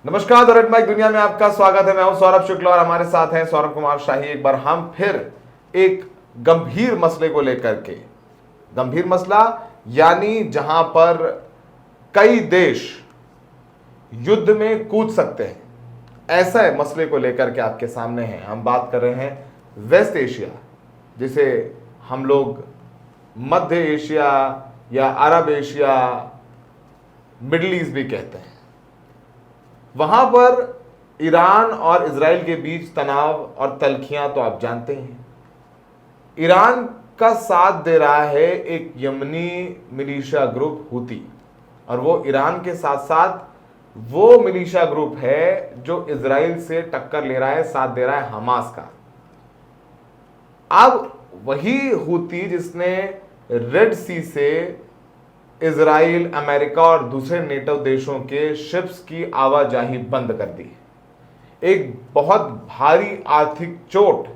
नमस्कार, the red mic दुनिया में आपका स्वागत है। मैं हूं सौरभ शुक्ला और हमारे साथ हैं सौरभ कुमार शाही। एक बार हम फिर एक गंभीर मसले को लेकर के, गंभीर मसला यानी जहां पर कई देश युद्ध में कूद सकते हैं, ऐसा मसले को लेकर के आपके सामने हैं। हम बात कर रहे हैं वेस्ट एशिया, जिसे हम लोग मध्य एशिया या अरब एशिया, मिडिल ईस्ट भी कहते हैं। वहां पर ईरान और इजराइल के बीच तनाव और तल्खियां तो आप जानते हैं। ईरान का साथ दे रहा है एक यमनी मिलिशिया ग्रुप हूती, और वो ईरान के साथ साथ वो मिलिशिया ग्रुप है जो इजराइल से टक्कर ले रहा है, साथ दे रहा है हमास का। अब वही हूती जिसने रेड सी से इजराइल, अमेरिका और दूसरे नेटो देशों के शिप्स की आवाजाही बंद कर दी। एक बहुत भारी आर्थिक चोट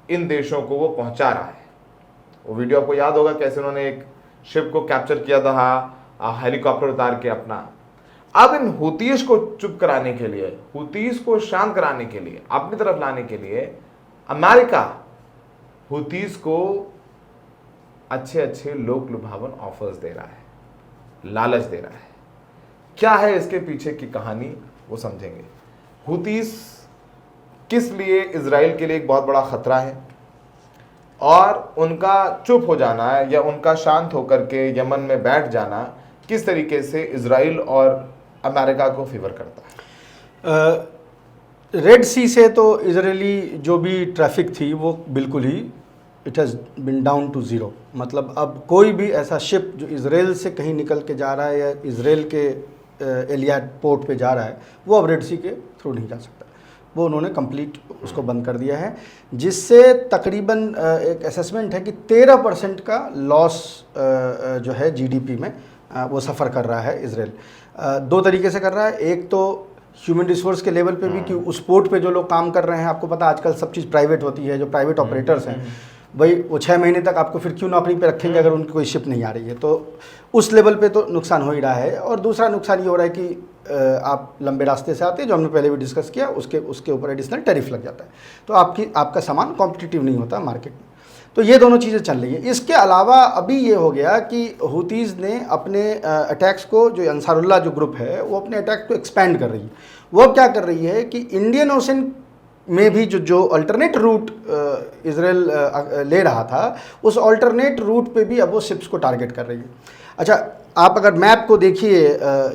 इन देशों को वो पहुंचा रहा है। वो वीडियो आपको याद होगा कैसे उन्होंने एक शिप को कैप्चर किया था हेलीकॉप्टर उतार के अपना। अब इन हूतीस को चुप कराने के लिए, हूतीस को शांत कराने के लिए, अपनी तरफ लाने के लिए अमेरिका हूतीस को अच्छे अच्छे लोक लुभावन ऑफर्स दे रहा है, लालच दे रहा है। क्या है इसके पीछे की कहानी, वो समझेंगे। हूतीस किस लिए इजराइल के लिए एक बहुत बड़ा खतरा है, और उनका चुप हो जाना या उनका शांत होकर के यमन में बैठ जाना किस तरीके से इजराइल और अमेरिका को फेवर करता है। रेड सी से तो इजरायली जो भी ट्रैफिक थी वो बिल्कुल ही it has been down to zero. मतलब अब कोई भी ऐसा शिप जो इजराइल से कहीं निकल के जा रहा है या इजराइल के एलियाड पोर्ट पे जा रहा है, वो अब रेड सी के थ्रू नहीं जा सकता। वो उन्होंने कंप्लीट उसको बंद कर दिया है, जिससे तकरीबन एक असेसमेंट है कि 13% का लॉस जो है जीडीपी में वो सफ़र कर रहा है इजराइल। दो तरीके से कर रहा है। एक तो ह्यूमन रिसोर्स के लेवल पे भी कि उस पोर्ट पे जो लोग काम कर रहे हैं, आपको पता आजकल सब चीज़ प्राइवेट होती है, जो प्राइवेट ऑपरेटर्स हैं भाई वो 6 महीने तक आपको फिर क्यों नौकरी पे रखेंगे अगर उनकी कोई शिप नहीं आ रही है। तो उस लेवल पे तो नुकसान हो ही रहा है। और दूसरा नुकसान ये हो रहा है कि आप लंबे रास्ते से आते हैं, जो हमने पहले भी डिस्कस किया, उसके ऊपर एडिशनल टैरिफ लग जाता है, तो आपका सामान कॉम्पिटिटिव नहीं होता मार्केट में। तो ये दोनों चीज़ें चल रही है। इसके अलावा अभी ये हो गया कि हूतीज़ ने अपने अटैक्स को, जो अंसारुल्लाह जो ग्रुप है, वो अपने अटैक को एक्सपेंड कर रही है। वो अब क्या कर रही है कि इंडियन ओशन में भी जो अल्टरनेट रूट इजराइल ले रहा था, उस अल्टरनेट रूट पे भी अब वो शिप्स को टारगेट कर रही है। अच्छा, आप अगर मैप को देखिए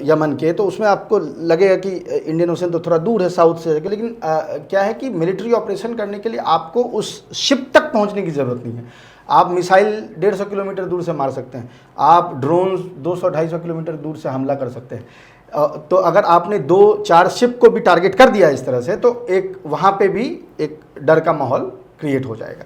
यमन के, तो उसमें आपको लगेगा कि इंडियन ओशन तो थोड़ा दूर है साउथ से, लेकिन क्या है कि मिलिट्री ऑपरेशन करने के लिए आपको उस शिप तक पहुंचने की ज़रूरत नहीं है। आप मिसाइल 150 किलोमीटर दूर से मार सकते हैं, आप ड्रोन 200-250 किलोमीटर दूर से हमला कर सकते हैं। तो अगर आपने 2-4 शिप को भी टारगेट कर दिया इस तरह से, तो एक वहाँ पे भी एक डर का माहौल क्रिएट हो जाएगा।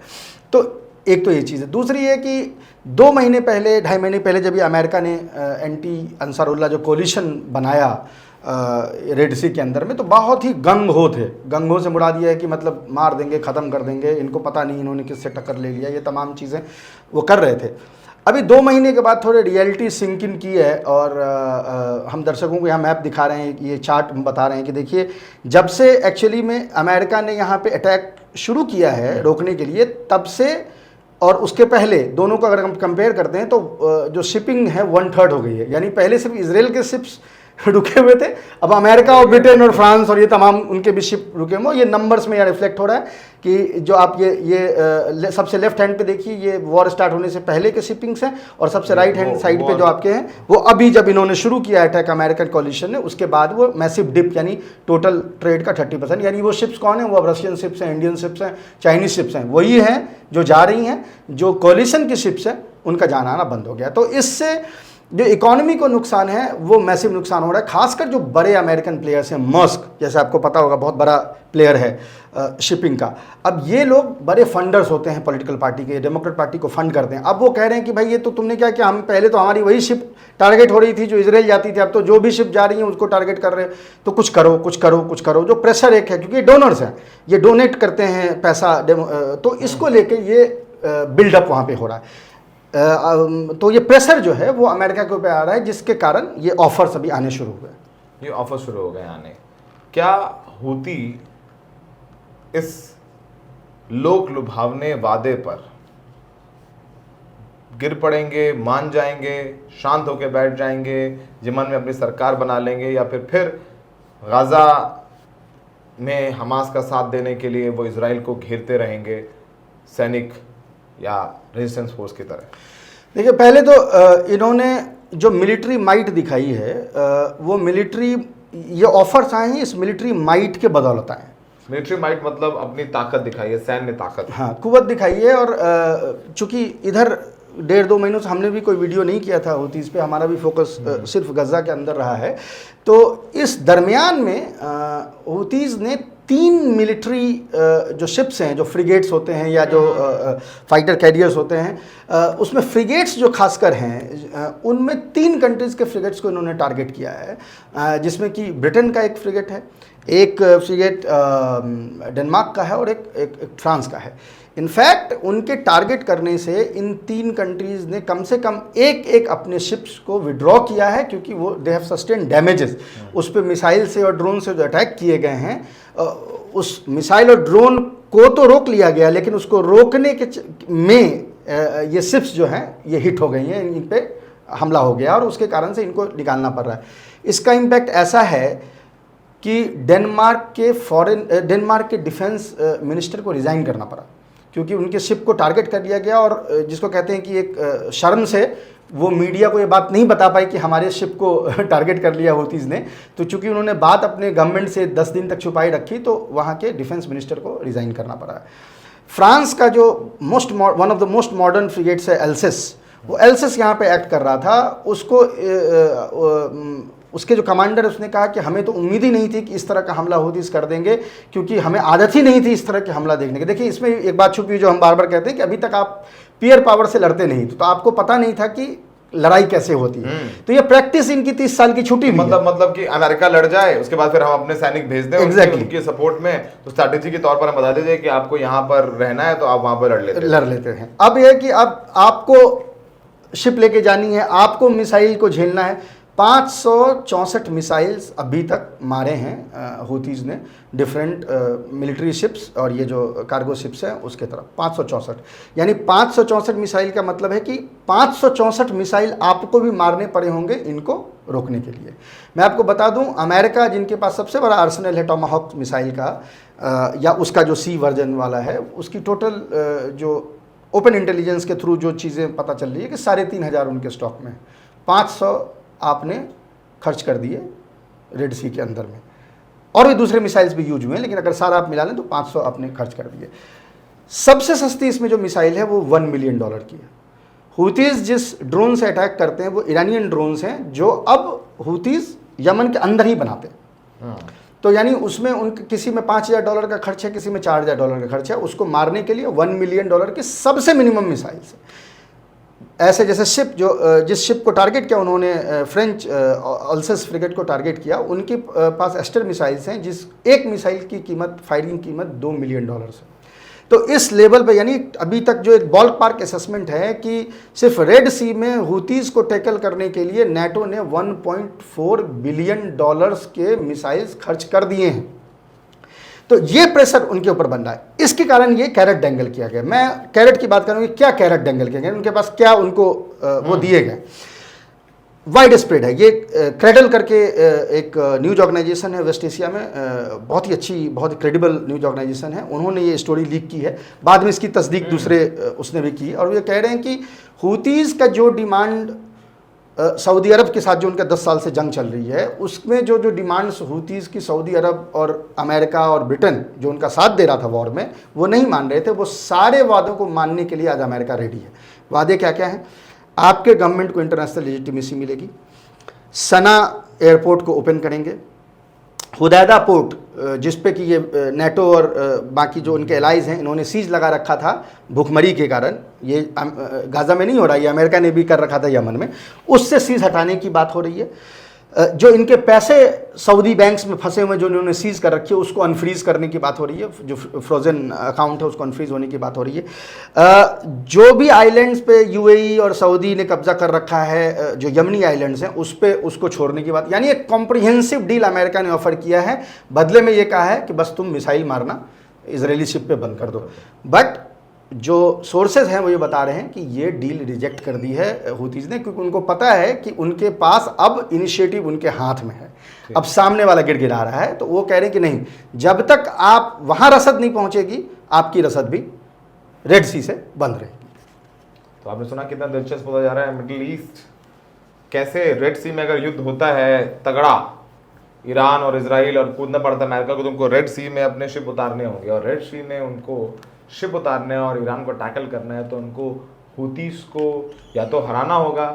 तो एक तो ये चीज़ है। दूसरी है कि 2 महीने पहले, 2.5 महीने पहले जब ये अमेरिका ने एंटी अंसारुल्लाह जो कोलिशन बनाया रेड सी के अंदर में, तो बहुत ही गंग हो थे। गंग हो से मुड़ा दिया है कि मतलब मार देंगे, ख़त्म कर देंगे, इनको पता नहीं इन्होंने किससे टक्कर ले लिया, ये तमाम चीज़ें वो कर रहे थे। अभी 2 महीने के बाद थोड़ी रियलिटी सिंक इन की है, और हम दर्शकों को यहाँ मैप दिखा रहे हैं, ये चार्ट हम बता रहे हैं कि देखिए, जब से एक्चुअली में अमेरिका ने यहाँ पे अटैक शुरू किया है रोकने के लिए, तब से और उसके पहले दोनों को अगर हम कंपेयर करते हैं, तो जो शिपिंग है 1/3 हो गई है। यानी पहले सिर्फ इजराइल के शिप्स रुके हुए थे, अब अमेरिका और ब्रिटेन और फ्रांस और ये तमाम उनके भी शिप रुके हुए। ये नंबर्स में यहाँ रिफ्लेक्ट हो रहा है कि जो आप ये सबसे लेफ्ट हैंड पे देखिए, ये वॉर स्टार्ट होने से पहले के शिपिंग्स हैं, और सबसे राइट हैंड साइड पे जो आपके हैं, वो अभी जब इन्होंने शुरू किया अटैक अमेरिकन कोलिशन ने, उसके बाद वो मैसिव डिप, यानी टोटल ट्रेड का 30%। यानी वो शिप्स कौन है? वो अब रशियन शिप्स हैं, इंडियन शिप्स हैं, चाइनीज शिप्स हैं, वही हैं जो जा रही हैं। जो कोलिशन की शिप्स हैं उनका जाना आना बंद हो गया। तो इससे जो इकोनॉमी को नुकसान है वो मैसिव नुकसान हो रहा है। खासकर जो बड़े अमेरिकन प्लेयर्स हैं, मस्क जैसे आपको पता होगा बहुत बड़ा प्लेयर है शिपिंग का। अब ये लोग बड़े फंडर्स होते हैं पॉलिटिकल पार्टी के, डेमोक्रेट पार्टी को फंड करते हैं। अब वो कह रहे हैं कि भाई ये तो तुमने क्या किया, हम पहले तो हमारी वही शिप टारगेट हो रही थी जो इजराइल जाती थी, अब तो जो भी शिप जा रही है उसको टारगेट कर रहे हैं। तो कुछ करो कुछ करो कुछ करो। जो प्रेशर एक है, क्योंकि डोनर्स हैं, ये डोनेट करते हैं पैसा, तो इसको लेके ये बिल्डअप वहाँ पे हो रहा है। तो ये प्रेशर जो है वो अमेरिका के ऊपर आ रहा है, जिसके कारण ये ऑफर्स अभी आने शुरू हुए। ये ऑफर शुरू हो गए आने। क्या हूती इस लोक लुभावने वादे पर गिर पड़ेंगे, मान जाएंगे, शांत होकर बैठ जाएंगे, यमन में अपनी सरकार बना लेंगे, या फिर गाज़ा में हमास का साथ देने के लिए वो इजराइल को घेरते रहेंगे सैनिक या रेजिस्टेंस फोर्स की तरह? देखिए, पहले तो इन्होंने जो मिलिट्री माइट दिखाई है, वो मिलिट्री, ये ऑफर्स आए हैं इस मिलिट्री माइट के बदौलत आए हैं। मिलिट्री माइट मतलब अपनी ताकत दिखाई है, सैन्य ताकत। हाँ, कुव्वत दिखाई है। और चूंकि इधर 1.5-2 महीनों से हमने भी कोई वीडियो नहीं किया था हूतीज़ पे, हमारा भी फोकस सिर्फ गज़ा के अंदर रहा है। तो इस दरमियान में हूतीज़ ने 3 मिलिट्री जो शिप्स हैं, जो फ्रिगेट्स होते हैं या जो फाइटर कैरियर्स होते हैं, उसमें फ्रिगेट्स जो खासकर हैं, उनमें 3 कंट्रीज़ के फ्रिगेट्स को इन्होंने टारगेट किया है, जिसमें कि ब्रिटेन का एक फ्रिगेट है, एक फ्रिगेट डेनमार्क का है और एक फ्रांस का है। इनफैक्ट उनके टारगेट करने से इन 3 कंट्रीज़ ने कम से कम एक अपने शिप्स को विड्रॉ किया है, क्योंकि वो दे हैव सस्टेन डैमेजेस। उस पर मिसाइल से और ड्रोन से जो अटैक किए गए हैं, उस मिसाइल और ड्रोन को तो रोक लिया गया, लेकिन उसको रोकने के में ये शिप्स जो हैं ये हिट हो गई हैं, इन पे हमला हो गया और उसके कारण से इनको निकालना पड़ रहा है। इसका इम्पैक्ट ऐसा है कि डेनमार्क के डिफेंस मिनिस्टर को रिज़ाइन करना पड़ा, क्योंकि उनके शिप को टारगेट कर लिया गया। और जिसको कहते हैं कि एक शर्म से वो मीडिया को ये बात नहीं बता पाई कि हमारे शिप को टारगेट कर लिया हूतीज़ ने। तो चूंकि उन्होंने बात अपने गवर्नमेंट से 10 दिन तक छुपाई रखी, तो वहाँ के डिफेंस मिनिस्टर को रिज़ाइन करना पड़ा। फ्रांस का जो one of the most modern frigates है एल्सिस, वो एल्सिस यहाँ पे एक्ट कर रहा था। उसको उसके जो कमांडर है उसने कहा कि हमें तो उम्मीद ही नहीं थी कि इस तरह का हमला हूतीज़ कर देंगे, क्योंकि हमें आदत ही नहीं थी इस तरह के हमला देखने की। देखिए, इसमें एक बात छुपी जो हम बार बार कहते हैं कि अभी तक आप पियर पावर से लड़ते नहीं, तो आपको पता नहीं था कि लड़ाई कैसे होती है। तो ये प्रैक्टिस इनकी 30 साल की छुट्टी मतलब कि अमेरिका लड़ जाए, उसके बाद फिर हम अपने सैनिक भेज दें उनके सपोर्ट में, तो स्ट्रैटेजी के तौर पर हम बता देते कि आपको यहाँ पर रहना है तो आप वहाँ पर लड़ लेते हैं। अब यह कि अब आपको शिप लेके जानी है, आपको मिसाइल को झेलना है। 564 मिसाइल्स अभी तक मारे हैं हूतीज़ ने डिफरेंट मिलिट्री शिप्स और ये जो कार्गो शिप्स हैं उसके तरफ। 564, यानी 564 मिसाइल का मतलब है कि 564 मिसाइल आपको भी मारने पड़े होंगे इनको रोकने के लिए। मैं आपको बता दूं, अमेरिका जिनके पास सबसे बड़ा आर्सेनल है टोमाहॉक मिसाइल का, या उसका जो सी वर्जन वाला है, उसकी टोटल जो ओपन इंटेलिजेंस के थ्रू जो चीज़ें पता चल रही है कि 3,500 उनके स्टॉक में है। 500 आपने खर्च कर दिए रेड सी के अंदर में, और भी दूसरे मिसाइल्स भी यूज हुए हैं, लेकिन अगर सारा आप मिला लें तो 500 आपने खर्च कर दिए। सबसे सस्ती इसमें जो मिसाइल है वो $1 मिलियन की है। हूतीज़ जिस ड्रोन से अटैक करते हैं वो ईरानियन ड्रोन्स हैं, जो अब हूतीज़ यमन के अंदर ही बनाते हैं। तो यानी उसमें उनके किसी में $5,000 का खर्च है, किसी में $4,000 का खर्च है। उसको मारने के लिए $1 मिलियन की सबसे मिनिमम मिसाइल्स है। ऐसे जैसे शिप जिस शिप को टारगेट किया उन्होंने, फ्रेंच अल्सेस फ्रिगेट को टारगेट किया, उनके पास एस्टर मिसाइल्स हैं, जिस एक मिसाइल की कीमत, फायरिंग कीमत $2 मिलियन है। तो इस लेवल पे, यानी अभी तक जो एक बॉल पार्क असेसमेंट है कि सिर्फ रेड सी में हूतीज़ को टैकल करने के लिए नेटो ने $1.4 बिलियन के मिसाइल्स खर्च कर दिए हैं। तो ये प्रेशर उनके ऊपर बन रहा है। इसके कारण ये कैरेट डेंगल किया गया। मैं कैरेट की बात करूँगी, क्या कैरेट डेंगल किया गया, उनके पास क्या उनको वो दिए गए। वाइड स्प्रेड है ये। क्रेडल करके एक न्यूज़ ऑर्गेनाइजेशन है वेस्ट एशिया में, बहुत ही अच्छी, बहुत ही क्रेडिबल न्यूज़ ऑर्गेनाइजेशन है। उन्होंने ये स्टोरी लीक की है, बाद में इसकी तस्दीक दूसरे उसने भी की, और ये कह रहे हैं कि हूतीज़ का जो डिमांड सऊदी अरब के साथ जो उनका 10 साल से जंग चल रही है, उसमें जो डिमांड्स हूतीज़ की सऊदी अरब और अमेरिका और ब्रिटेन जो उनका साथ दे रहा था वॉर में, वो नहीं मान रहे थे। वो सारे वादों को मानने के लिए आज अमेरिका रेडी है। वादे क्या क्या हैं? आपके गवर्नमेंट को इंटरनेशनल लेजिटिमेसी मिलेगी, सना एयरपोर्ट को ओपन करेंगे, हुदैदा पोर्ट जिस पे कि ये नेटो और बाकी जो उनके एलाइज हैं इन्होंने सीज लगा रखा था भूखमरी के कारण, ये गाज़ा में नहीं हो रहा, ये अमेरिका ने भी कर रखा था यमन में, उससे सीज हटाने की बात हो रही है। जो इनके पैसे सऊदी बैंक्स में फंसे हुए जो इन्होंने सीज कर रखी है उसको अनफ्रीज करने की बात हो रही है, जो फ्रोजन अकाउंट है उसको अनफ्रीज होने की बात हो रही है। जो भी आइलैंड्स पे यूएई और सऊदी ने कब्जा कर रखा है, जो यमनी आइलैंड्स हैं उस पे उसको छोड़ने की बात, यानी एक कॉम्प्रिहेंसिव डील अमेरिका ने ऑफर किया है। बदले में ये कहा है कि बस तुम मिसाइल मारना इजरायली शिप पे बंद कर दो। बट जो सोर्सेज हैं वो ये बता रहे हैं कि ये डील रिजेक्ट कर दी है हुतीज ने, क्योंकि उनको पता है कि उनके पास अब इनिशिएटिव उनके हाथ में है। अब सामने वाला गिड़गिड़ा रहा है तो वो कह रहे हैं कि नहीं, जब तक आप वहां रसद नहीं पहुंचेगी आपकी रसद भी रेड सी से बंद रहेगी। तो आपने सुना कितना दिलचस्प होता जा रहा है मिडिल ईस्ट, कैसे रेड सी में अगर युद्ध होता है तगड़ा, ईरान और इजराइल और कूदना पड़ता है अमेरिका को, तो उनको रेड सी में अपने शिप उतारने होंगे, और रेड सी में उनको शिप उतारने हैं और ईरान को टैकल करना है, तो उनको हुतीस को या तो हराना होगा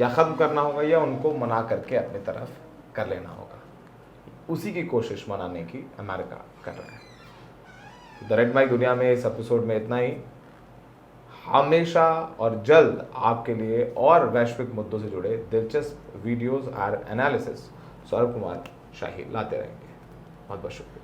या ख़त्म करना होगा या उनको मना करके अपनी तरफ कर लेना होगा। उसी की कोशिश मनाने की अमेरिका कर रहा है। द रेड माइक दुनिया में इस एपिसोड में इतना ही। हमेशा और जल्द आपके लिए और वैश्विक मुद्दों से जुड़े दिलचस्प वीडियोस और एनालिसिस सौरभ कुमार शाही लाते रहेंगे। बहुत बहुत शुक्रिया।